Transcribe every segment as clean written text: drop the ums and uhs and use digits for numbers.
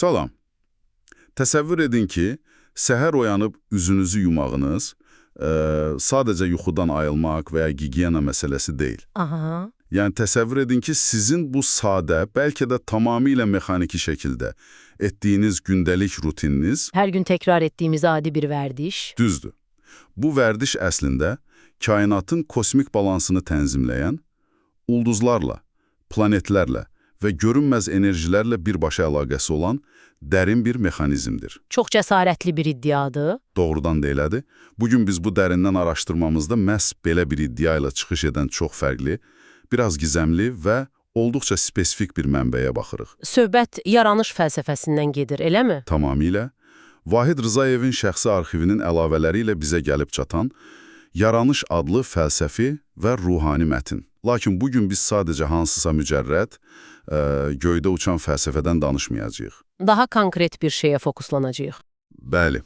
Salam. Təsəvvür edin ki, səhər oyanıb üzünüzü yumağınız sadəcə yuxudan ayılmaq və ya gigiyena məsələsi deyil. Aha. Yəni təsəvvür edin ki, sizin bu sadə, bəlkə də tamamilə mexaniki şəkildə etdiyiniz gündəlik rutininiz Hər gün təkrar etdiyimiz adi bir vərdiş. düzdür. Bu vərdiş əslində kainatın kosmik balansını tənzimləyən, ulduzlarla, planetlərlə və görünməz enerjilərlə birbaşa əlaqəsi olan dərin bir mexanizmdir. Çox cəsarətli bir iddiadır. Doğrudan da elədir. Bugün biz bu dərindən araşdırmamızda məhz belə bir iddia ilə çıxış edən çox fərqli, biraz gizəmli və olduqca spesifik bir mənbəyə baxırıq. Söhbət yaranış fəlsəfəsindən gedir, eləmi? Tamamilə, Vahid Rızayevin şəxsi arxivinin əlavələri ilə bizə gəlib çatan Yaranış adlı fəlsəfi və ruhani mətin. Lakin bugün biz sadəcə hansısa mücərrəd, göydə uçan fəlsəfədən danışmayacağıq. Daha konkret bir şeyə fokuslanacağıq. Bəli,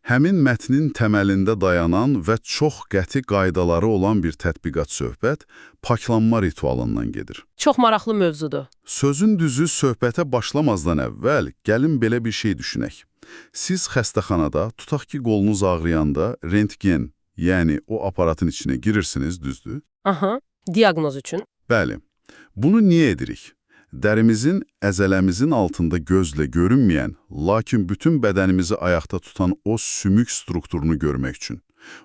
həmin mətnin təməlində dayanan və çox qəti qaydaları olan bir tətbiqat söhbət paklanma ritualından gedir. Çox maraqlı mövzudur. Sözün düzü söhbətə başlamazdan əvvəl gəlin belə bir şey düşünək. Siz xəstəxanada, tutaq ki qolunuz ağrıyanda rentgen, yəni o aparatın içinə girirsiniz, düzdür? Aha, diaqnoz üçün. Bəli, bunu niyə edirik? Dərimizin, əzələmizin altında gözlə görünməyən, lakin bütün bədənimizi ayaqda tutan o sümük strukturunu görmək üçün.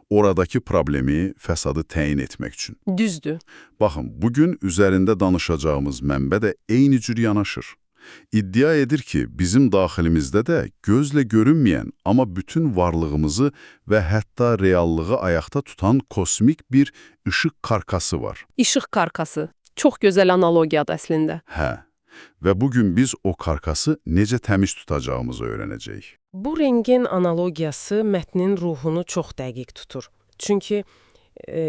Oradakı problemi, fəsadı təyin etmək üçün. Düzdür. Baxın, bugün üzərində danışacağımız mənbə də eyni cür yanaşır. İddia edir ki, bizim daxilimizdə də gözlə görünməyən, amma bütün varlığımızı və hətta reallığı ayaqda tutan kosmik bir işıq karkası var. İşıq karkası. Çox gözəl analogiyadır əslində. Hə, və bugün biz o karkası necə təmiz tutacağımızı öyrənəcəyik. Bu rentgen analogiyası mətnin ruhunu çox dəqiq tutur. Çünki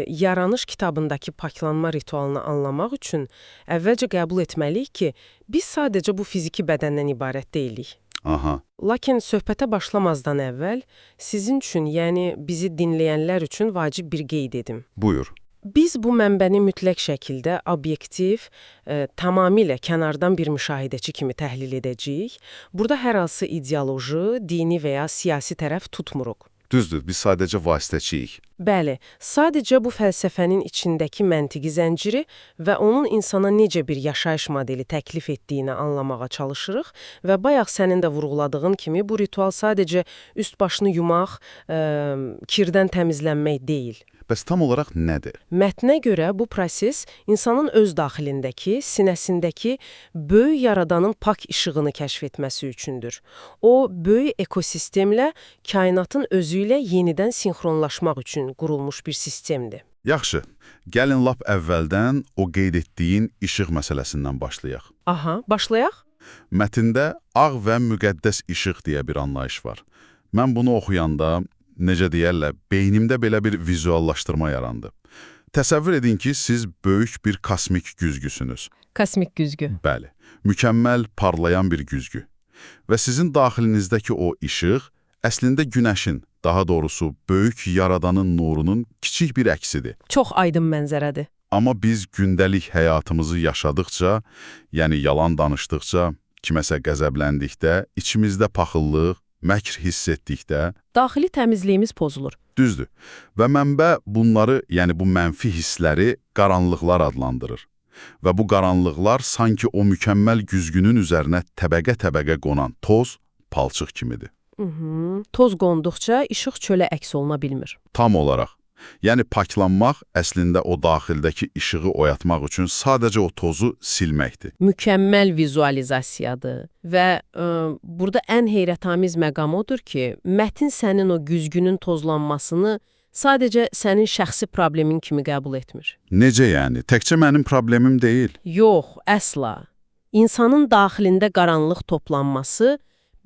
Yaranış kitabındakı paklanma ritualını anlamaq üçün əvvəlcə qəbul etməliyik ki, biz sadəcə bu fiziki bədəndən ibarət deyilik. Aha, Lakin söhbətə başlamazdan əvvəl sizin üçün, yəni bizi dinləyənlər üçün vacib bir qeyd edim. buyur. Biz bu mənbəni mütləq şəkildə obyektiv, tamamilə kənardan bir müşahidəçi kimi təhlil edəcəyik. Burada hər hansı ideoloji, dini və ya siyasi tərəf tutmuruq. Düzdür, biz sadəcə vasitəçiyik. Bəli, sadəcə bu fəlsəfənin içindəki məntiqi zənciri və onun insana necə bir yaşayış modeli təklif etdiyini anlamağa çalışırıq və bayaq sənin də vurğuladığın kimi bu ritual sadəcə üst-başını yumaq, kirdən təmizlənmək deyil. Bəs tam olaraq nədir? Mətnə görə bu proses insanın öz daxilindəki, sinəsindəki böyük yaradanın pak işığını kəşf etməsi üçündür. O, böyük ekosistemlə, kainatın özü ilə yenidən sinxronlaşmaq üçün qurulmuş bir sistemdir. Yaxşı, gəlin lap əvvəldən o qeyd etdiyin işıq məsələsindən başlayaq. Aha, başlayaq? Mətndə ağ və müqəddəs işıq deyə bir anlayış var. Mən bunu oxuyanda, necə deyərlər, beynimdə belə bir vizuallaşdırma yarandı. Təsəvvür edin ki, siz böyük bir kosmik güzgüsünüz. Kosmik güzgü. Bəli, mükəmməl parlayan bir güzgü. Və sizin daxilinizdəki o işıq əslində günəşin, daha doğrusu böyük yaradanın nurunun kiçik bir əksidir. Çox aydın mənzərədir. Amma biz gündəlik həyatımızı yaşadıqca, yəni yalan danışdıqca, kiməsə qəzəbləndikdə, içimizdə paxıllıq, məkr hiss etdikdə, Daxili təmizliyimiz pozulur. düzdür. Və mənbə bunları, yəni bu mənfi hissləri qaranlıqlar adlandırır. Və bu qaranlıqlar sanki o mükəmməl güzgünün üzərinə təbəqə-təbəqə qonan toz, palçıq kimidir. Toz qonduqca işıq çölə əks oluna bilmir. Tam olaraq. Yəni paklanmaq əslində o daxildəki işığı oyatmaq üçün sadəcə o tozu silməkdir. Mükəmməl vizualizasiyadır və burada ən heyrətamiz məqam odur ki, mətin sənin o güzgünün tozlanmasını sadəcə sənin şəxsi problemin kimi qəbul etmir. Necə yəni? Təkcə mənim problemim deyil. Yox, əsla. İnsanın daxilində qaranlıq toplanması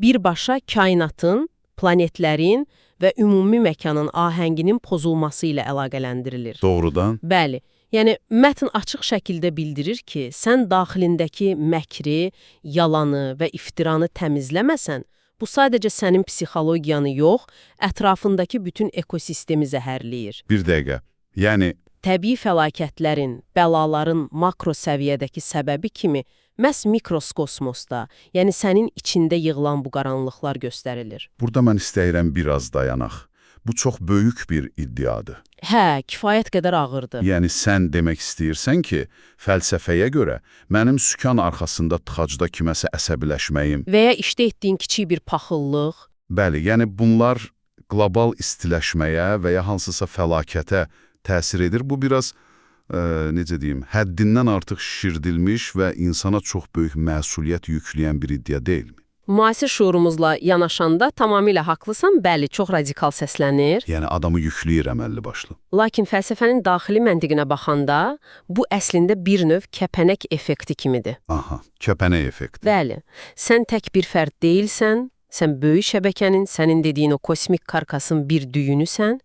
birbaşa kainatın, planetlərin və ümumi məkanın ahənginin pozulması ilə əlaqələndirilir. Doğrudan. Bəli, yəni mətn açıq şəkildə bildirir ki, sən daxilindəki məkri, yalanı və iftiranı təmizləməsən, bu sadəcə sənin psixologiyanı yox, ətrafındakı bütün ekosistemi zəhərləyir. Bir dəqiqə. Yəni Təbii fəlakətlərin, bəlaların makro səviyyədəki səbəbi kimi Məhz mikroskosmosda, yəni sənin içində yığılan bu qaranlıqlar göstərilir. Burada mən istəyirəm biraz dayanaq. Bu çox böyük bir iddiadır. Hə, kifayət qədər ağırdır. Yəni sən demək istəyirsən ki, fəlsəfəyə görə mənim sükan arxasında tıxacda kiməsə əsəbiləşməyim, Və ya işdə etdiyin kiçik bir paxıllıq, bəli, yəni bunlar qlobal istiləşməyə və ya hansısa fəlakətə təsir edir. Bu biraz, necə deyim, həddindən artıq şişirdilmiş və insana çox böyük məsuliyyət yükləyən bir iddia deyilmi? müasir şuurumuzla yanaşanda tamamilə haqlısan, bəli, çox radikal səslənir. Yəni adamı yükləyir əməlli başlı. Lakin fəlsəfənin daxili məntiqinə baxanda, bu əslində bir növ kəpənək effekti kimidir. Aha, kəpənək effekti. Bəli, sən tək bir fərd deyilsən, sən böyük şəbəkənin, sənin dediyin o kosmik karkasın bir düyünüsən.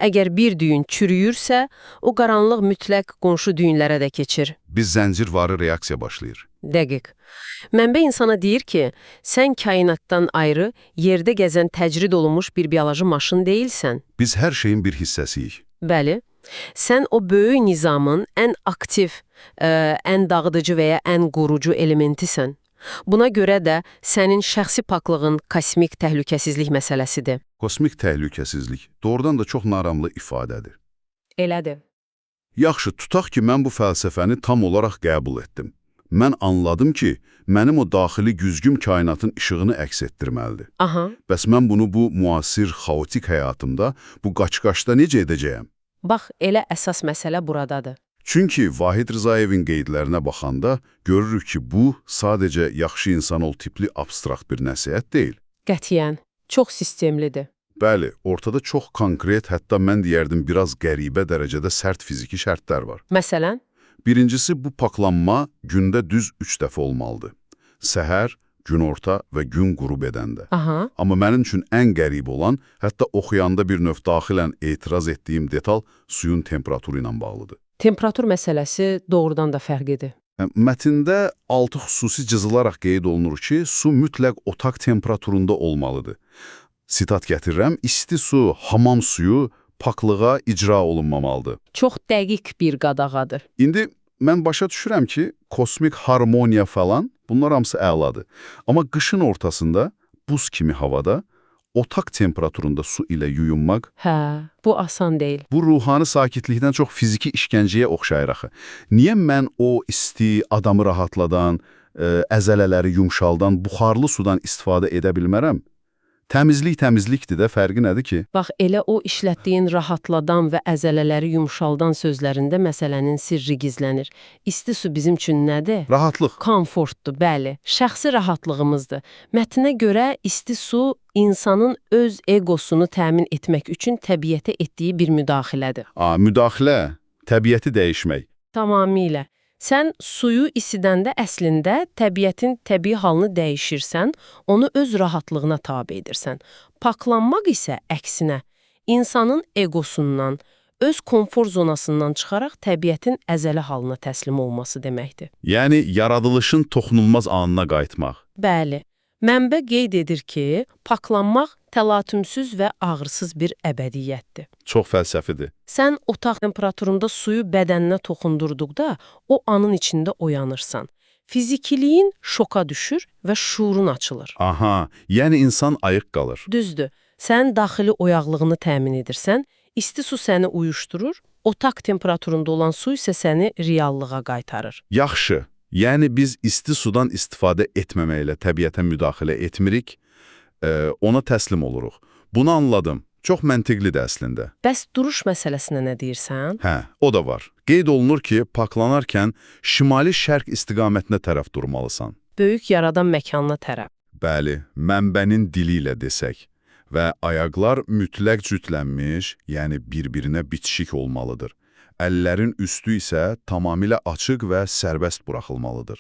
Əgər bir düyün çürüyürsə, o qaranlıq mütləq qonşu düyünlərə də keçir. Biz zəncirvarı reaksiya başlayır. Dəqiq. Mənbə insana deyir ki, sən kainatdan ayrı, yerdə gəzən təcrid olunmuş bir bioloji maşın deyilsən. Biz hər şeyin bir hissəsiyik. Bəli, sən o böyük nizamın ən aktiv, ən dağıdıcı və ya ən qorucu elementisən. Buna görə də sənin şəxsi paklığın kosmik təhlükəsizlik məsələsidir. Kosmik təhlükəsizlik doğrudan da çox naramlı ifadədir. Elədir. Yaxşı, tutaq ki, mən bu fəlsəfəni tam olaraq qəbul etdim. Mən anladım ki, mənim o daxili güzgüm kainatın işığını əks etdirməlidir. Aha. Bəs mən bunu bu müasir, xaotik həyatımda, bu qaç-qaçda necə edəcəyəm? Bax, elə əsas məsələ buradadır. Çünki Vahid Rızayevin qeydlərinə baxanda görürük ki, bu sadəcə yaxşı insan ol tipli abstrakt bir nəsihət deyil. Qətiyyən, çox sistemlidir. Bəli, ortada çox konkret, hətta mən deyərdim biraz qəribə dərəcədə sərt fiziki şərtlər var. Məsələn? Birincisi, bu paklanma gündə düz 3 dəfə olmalıdır. Səhər, günorta və gün qürub edəndə. Aha. Amma mənim üçün ən qərib olan, hətta oxuyanda bir növ daxilən etiraz etdiyim detal suyun temperaturu ilə bağlıdır. Temperatur məsələsi doğrudan da fərqlidir. Mətndə 6 xüsusi cızılaraq qeyd olunur ki, su mütləq otaq temperaturunda olmalıdır. Sitat gətirirəm, isti su, hamam suyu paklığa icra olunmamalıdır. Çox dəqiq bir qadağadır. İndi mən başa düşürəm ki, kosmik harmoniya falan, bunlar hamısı əladır. Amma qışın ortasında, buz kimi havada, otaq temperaturunda su ilə yuyunmaq, Hə, bu asan deyil. bu ruhani sakitlikdən çox fiziki işgəncəyə oxşayır axı. Niyə mən o isti, adamı rahatladan, əzələləri yumşaldan, buxarlı sudan istifadə edə bilmərəm? Təmizlikdir də, fərqi nədir ki? Bax, elə o işlətdiyin rahatladan və əzələləri yumşaldan sözlərində məsələnin sirri gizlənir. İsti su bizim üçün nədir? Rahatlıq. Komfortdur, bəli. Şəxsi rahatlığımızdır. Mətnə görə isti su insanın öz egosunu təmin etmək üçün təbiətə etdiyi bir müdaxilədir. Müdaxilə, təbiəti dəyişmək. Tamamilə. Sən suyu isidəndə əslində təbiətin təbii halını dəyişirsən, onu öz rahatlığına tabe edirsən. Paklanmaq isə əksinə, insanın egosundan, öz konfor zonasından çıxaraq təbiətin əzəli halına təslim olması deməkdir. Yəni, yaradılışın toxunulmaz anına qayıtmaq. Bəli. Mənbə qeyd edir ki, paklanmaq təlatümsüz və ağırsız bir əbədiyyətdir. Çox fəlsəfidir. Sən otaq temperaturunda suyu bədəninə toxundurduqda, o anın içində oyanırsan. Fizikiliyin şoka düşür və şuurun açılır. Aha, yəni insan ayıq qalır. Düzdür, sən daxili oyaqlığını təmin edirsən, isti su səni uyuşdurur, otaq temperaturunda olan su isə səni reallığa qaytarır. Yaxşı, yəni biz isti sudan istifadə etməməklə təbiətə müdaxilə etmirik, ona təslim oluruq. Bunu anladım. Çox məntiqlidir əslində. Bəs duruş məsələsinə nə deyirsən? Hə, o da var. Qeyd olunur ki, paklanarkən şimali-şərq istiqamətinə tərəf durmalısan. Böyük yaradan məkanına tərəf. Bəli, mənbənin dili ilə desək. Və ayaqlar mütləq cütlənmiş, yəni bir-birinə bitişik olmalıdır. Əllərin üstü isə tamamilə açıq və sərbəst buraxılmalıdır.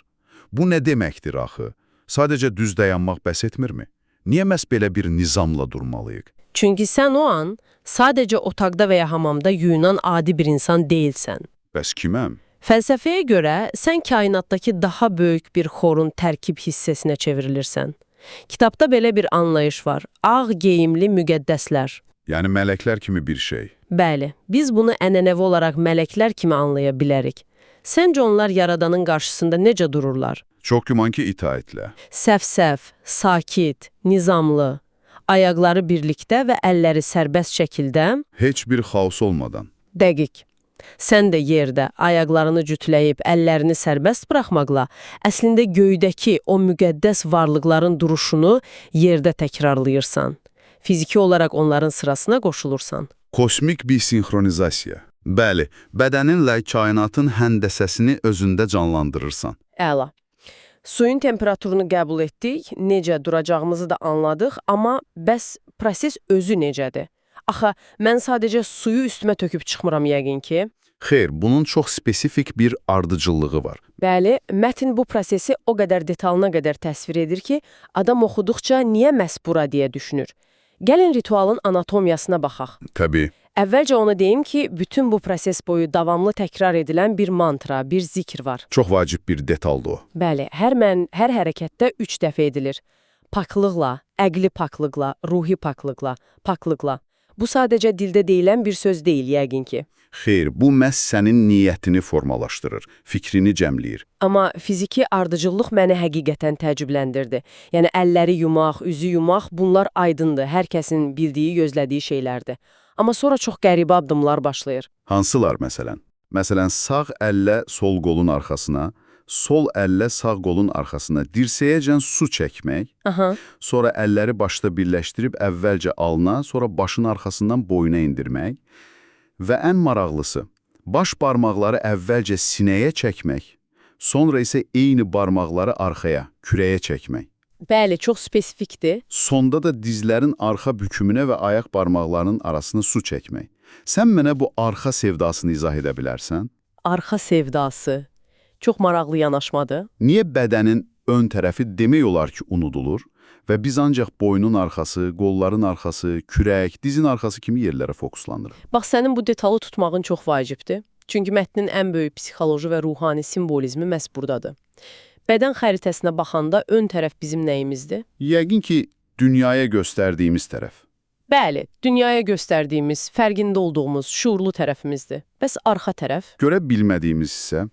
Bu nə deməkdir axı? Sadəcə düz dayanmaq bəs etmirmi? Niyə məhz belə bir nizamla durmalıyıq? Çünki sən o an sadəcə otaqda və ya hamamda yuyunan adi bir insan deyilsən. Bəs kiməm? Fəlsəfəyə görə sən kainatdakı daha böyük bir xorun tərkib hissəsinə çevrilirsən. Kitabda belə bir anlayış var. Ağ geyimli müqəddəslər. Yəni mələklər kimi bir şey. Bəli, biz bunu ənənəvi olaraq mələklər kimi anlaya bilərik. Səncə onlar yaradanın qarşısında necə dururlar? Çox güman ki, itaətlə. Səf-səf, sakit, nizamlı, ayaqları birlikdə və əlləri sərbəst şəkildə. Heç bir xaos olmadan. Dəqiq. Sən də yerdə ayaqlarını cütləyib, əllərini sərbəst buraxmaqla, əslində göydəki o müqəddəs varlıqların duruşunu yerdə təkrarlayırsan. Fiziki olaraq onların sırasına qoşulursan. Kosmik bir sinxronizasiya. Bəli, bədəninlə kainatın həndəsəsini özündə canlandırırsan. Əla. Suyun temperaturunu qəbul etdik, necə duracağımızı da anladıq, amma bəs proses özü necədir? Axı, mən sadəcə suyu üstümə töküb çıxmıram yəqin ki. Xeyr, bunun çox spesifik bir ardıcıllığı var. Bəli, mətn bu prosesi o qədər detalına qədər təsvir edir ki, adam oxuduqca niyə məhz bura deyə düşünür. Gəlin ritualın anatomiyasına baxaq. Təbii. Əvvəlcə onu deyim ki, bütün bu proses boyu davamlı təkrar edilən bir mantra, bir zikr var. Çox vacib bir detaldır o. Bəli, hər hərəkətdə 3 dəfə edilir. Paklılıqla, əqli paklılıqla, ruhi paklılıqla. Bu sadəcə dildə deyilən bir söz deyil yəqin ki. Xeyr, bu məhz sənin niyyətini formalaşdırır, fikrini cəmləyir. Amma fiziki ardıcıllıq məni həqiqətən təəccübləndirdi. Yəni əlləri yumaq, üzü yumaq, bunlar aydındır, hər kəsin bildiyi, gözlədiyi şeylərdir. Amma sonra çox qəribə addımlar başlayır. Hansılar məsələn? Məsələn, sağ əllə sol qolun arxasına, sol əllə sağ qolun arxasına dirsəyəcən su çəkmək, sonra əlləri başda birləşdirib əvvəlcə alına, sonra başın arxasından boyuna indirmək və ən maraqlısı, baş barmaqları əvvəlcə sinəyə çəkmək, sonra isə eyni barmaqları arxaya, kürəyə çəkmək. Bəli, çox spesifikdir. Sonda da dizlərin arxa bükümünə və ayaq barmaqlarının arasına su çəkmək. Sən mənə bu arxa sevdasını izah edə bilərsən? Arxa sevdası. Çox maraqlı yanaşmadır. Niyə bədənin ön tərəfi demək olar ki, unudulur və biz ancaq boynun arxası, qolların arxası, kürək, dizin arxası kimi yerlərə fokuslanırıq? Bax, sənin bu detalı tutmağın çox vacibdir. Çünki mətnin ən böyük psixoloji və ruhani simvolizmi məhz buradadır. Bədən xəritəsinə baxanda ön tərəf bizim nəyimizdir? Yəqin ki, dünyaya göstərdiyimiz tərəf. Bəli, dünyaya göstərdiyimiz, fərqində olduğumuz, şuurlu tərəfimizdir. Bəs arxa tərəf? Görə bilmədiyimiz isə?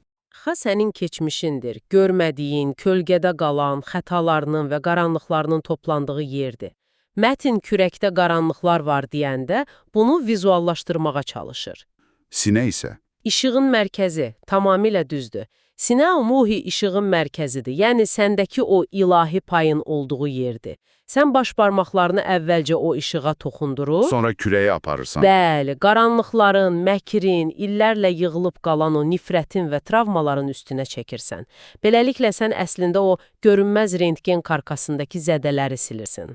Sənin keçmişindir, görmədiyin, kölgədə qalan, xətalarının və qaranlıqlarının toplandığı yerdir. Mətn kürəkdə qaranlıqlar var deyəndə bunu vizuallaşdırmağa çalışır. Sinə isə? İşığın mərkəzi, tamamilə düzdür. Sinə umuhi işığın mərkəzidir, yəni səndəki o ilahi payın olduğu yerdir. Sən baş barmaqlarını əvvəlcə o işığa toxundurur. Sonra kürəyə aparırsan. Bəli, qaranlıqların, məkrin, illərlə yığılıb qalan o nifrətin və travmaların üstünə çəkirsən. Beləliklə sən əslində o görünməz rentgen karkasındakı zədələri silirsən.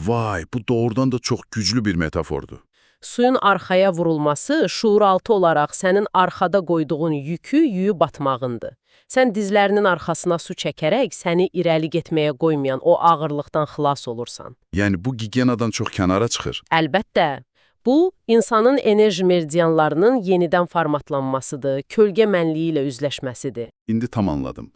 Vay, bu doğrudan da çox güclü bir metafordur. Suyun arxaya vurulması şuuraltı olaraq sənin arxada qoyduğun yükü yuyub atmağındır. Sən dizlərinin arxasına su çəkərək səni irəli getməyə qoymayan o ağırlıqdan xilas olursan. Yəni bu gigiyenadan çox kənara çıxır. Əlbəttə. Bu, insanın enerji meridianlarının yenidən formatlanmasıdır, kölgə mənliyi ilə üzləşməsidir. İndi tam anladım.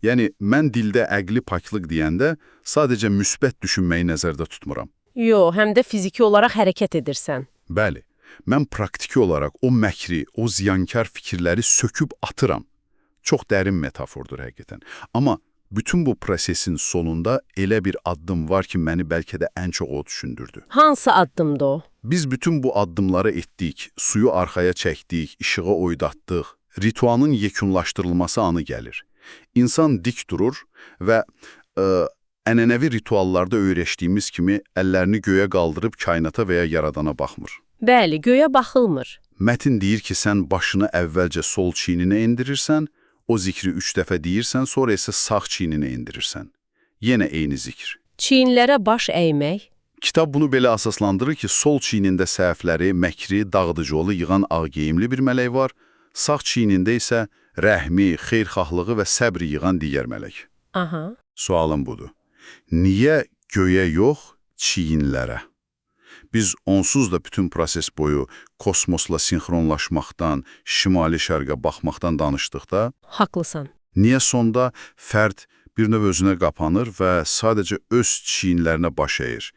Yəni mən dildə əqli paklıq deyəndə sadəcə müsbət düşünməyi nəzərdə tutmuram. Yox, həm də fiziki olaraq hərəkət edirsən. Bəli, mən praktiki olaraq o məkri, o ziyankar fikirləri söküb atıram. Çox dərin metafordur həqiqətən. Amma bütün bu prosesin sonunda elə bir addım var ki, məni bəlkə də ən çox o düşündürdü. Hansı addımdır o? Biz bütün bu addımları etdik, suyu arxaya çəkdik, işığı oydatdıq. Ritualın yekunlaşdırılması anı gəlir. İnsan dik durur və ənənəvi rituallarda öyrəşdiyimiz kimi əllərini göyə qaldırıb kainata və ya yaradana baxmır. Bəli, göyə baxılmır. Mətin deyir ki, sən başını əvvəlcə sol çiyninə endirirsən, o zikri 3 dəfə deyirsən, sonra isə sağ çiyninə endirirsən. Yenə eyni zikr. Çiyinlərə baş əymək. Kitab bunu belə əsaslandırır ki, sol çiynində səhvləri, məkri, dağıdıcı yolu yığan ağgeyimli bir mələk var, sağ çiynində isə rəhmi, xeyirxahlığı və səbri yığan digər mələk. Aha. Sualım budur. Niyə göyə yox, çiyinlərə? Biz onsuz da bütün proses boyu kosmosla sinxronlaşmaqdan, şimali şərqə baxmaqdan danışdıqda, Haqlısan. niyə sonda fərd bir növ özünə qapanır və sadəcə öz çiyinlərinə baş əyir?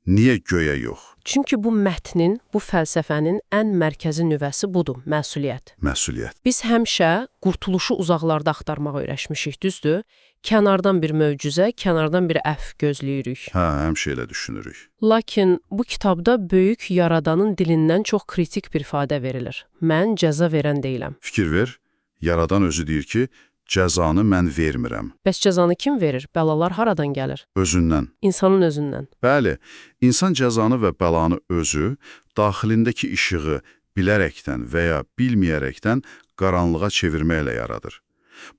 Niyə göyə yox? Çünki bu mətnin, bu fəlsəfənin ən mərkəzi nüvəsi budur, məsuliyyət. Məsuliyyət. Biz həmişə qurtuluşu uzaqlarda axtarmağa öyrəşmişik, düzdür? Kənardan bir möcüzə, kənardan bir əfv gözləyirik. Hə, həmişə elə düşünürük. Lakin bu kitabda böyük yaradanın dilindən çox kritik bir ifadə verilir. Mən cəza verən deyiləm. Fikir ver, yaradan özü deyir ki, cəzanı mən vermirəm. Bəs cəzanı kim verir? Bəlalar haradan gəlir? Özündən. İnsanın özündən. Bəli, insan cəzanı və bəlanı özü, daxilindəki işığı bilərəkdən və ya bilməyərəkdən qaranlığa çevirməklə yaradır.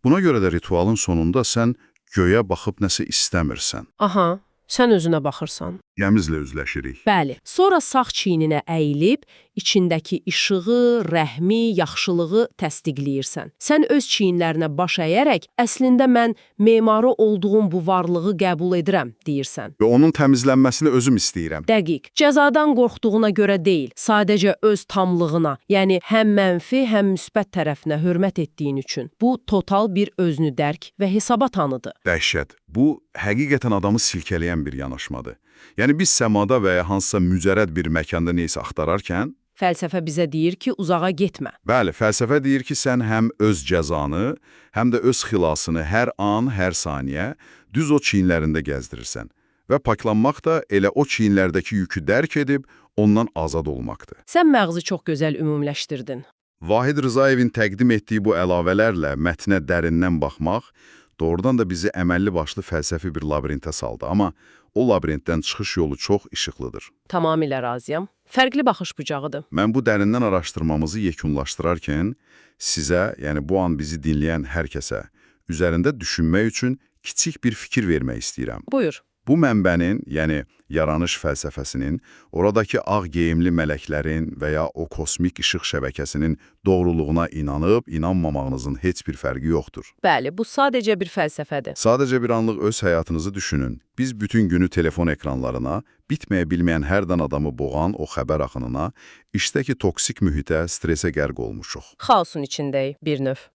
Buna görə də ritualın sonunda sən göyə baxıb nəsə istəmirsən. Aha, sən özünə baxırsan. Qəmizlə üzləşirik. Bəli. Sonra sağ çiyninə əyilib, içindəki işığı, rəhmi, yaxşılığı təsdiqləyirsən. Sən öz çiyinlərinə baş əyərək, əslində mən memarı olduğum bu varlığı qəbul edirəm, deyirsən. Və onun təmizlənməsini özüm istəyirəm. Dəqiq. Cəzadan qorxduğuna görə deyil, sadəcə öz tamlığına, yəni həm mənfi, həm müsbət tərəfinə hörmət etdiyin üçün. Bu total bir özünü dərk və hesaba tanıdır. Dəhşət. Bu, həqiqətən adamı silkələyən bir yanaşmadır. Yəni biz səmada və ya hansısa mücərrəd bir məkanda neysə axtararkən, Fəlsəfə bizə deyir ki, uzağa getmə. bəli, fəlsəfə deyir ki, sən həm öz cəzanı, həm də öz xilasını hər an, hər saniyə düz o çiyinlərində gəzdirirsən. Və paklanmaq da elə o çiyinlərdəki yükü dərk edib ondan azad olmaqdır. Sən məğzi çox gözəl ümumiləşdirdin. Vahid Rızayevin təqdim etdiyi bu əlavələrlə mətnə dərindən baxmaq doğrudan da bizi əməlli başlı fəlsəfi bir labirintə saldı. Amma o labirintdən çıxış yolu çox işıqlıdır. Tamamilə razıyam. Fərqli baxış bucağıdır. Mən bu dərindən araşdırmamızı yekunlaşdırarkən sizə, yəni bu an bizi dinləyən hər kəsə üzərində düşünmək üçün kiçik bir fikir vermək istəyirəm. Buyur. Bu mənbənin, yəni yaranış fəlsəfəsinin, oradakı ağ geyimli mələklərin və ya o kosmik işıq şəbəkəsinin doğruluğuna inanıb, inanmamağınızın heç bir fərqi yoxdur. Bəli, bu sadəcə bir fəlsəfədir. Sadəcə bir anlıq öz həyatınızı düşünün. Biz bütün günü telefon ekranlarına, bitməyə bilməyən hərdən adamı boğan o xəbər axınına, işdəki toksik mühitə, stresə qərq olmuşuq. Xaosun içindəyik bir növ.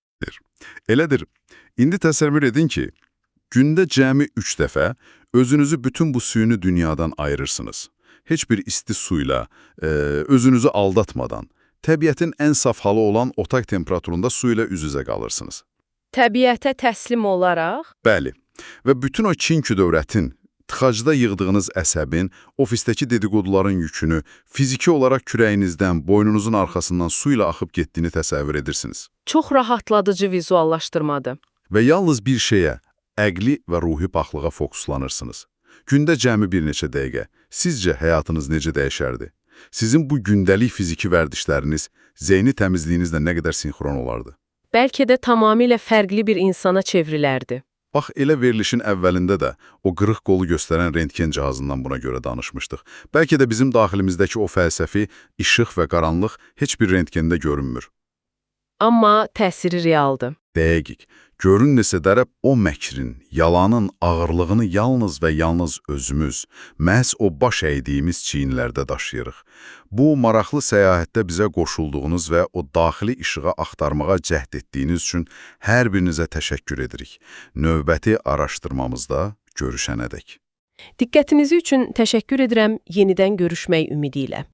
Elədir. İndi təsəvvür edin ki, gündə cəmi 3 dəfə özünüzü bütün bu süni dünyadan ayırırsınız. Heç bir isti suyla, özünüzü aldatmadan, təbiətin ən saf halı olan otaq temperaturunda su ilə üz-üzə qalırsınız. Təbiətə təslim olaraq? Bəli. Və bütün o Çin küdövrətin, tıxacda yığdığınız əsəbin, ofisdəki dedikoduların yükünü, fiziki olaraq kürəyinizdən, boynunuzun arxasından su ilə axıb getdiyini təsəvvür edirsiniz. Çox rahatladıcı vizuallaşdırmadır. Və yalnız bir şeyə, əqli və ruhi paxlığa fokuslanırsınız. Gündə cəmi bir neçə dəqiqə. Sizcə həyatınız necə dəyişərdi? Sizin bu gündəlik fiziki vərdişləriniz, zehni təmizliyinizlə nə qədər sinxron olardı? Bəlkə də tamamilə fərqli bir insana çevrilərdi. Bax, elə verilişin əvvəlində də o qırıq qolu göstərən rentgen cihazından buna görə danışmışdıq. Bəlkə də bizim daxilimizdəki o fəlsəfi, işıq və qaranlıq heç bir rentgende görünmür. Amma təsiri realdır. Dəqiq. Görünməsə dərəb o məkrin, yalanın ağırlığını yalnız və yalnız özümüz, məhz o baş əydiyimiz çiyinlərdə daşıyırıq. Bu maraqlı səyahətdə bizə qoşulduğunuz və o daxili işığa axtarmağa cəhd etdiyiniz üçün hər birinizə təşəkkür edirik. Növbəti araşdırmamızda görüşənədək. Diqqətinizi üçün təşəkkür edirəm, yenidən görüşmək ümidi ilə.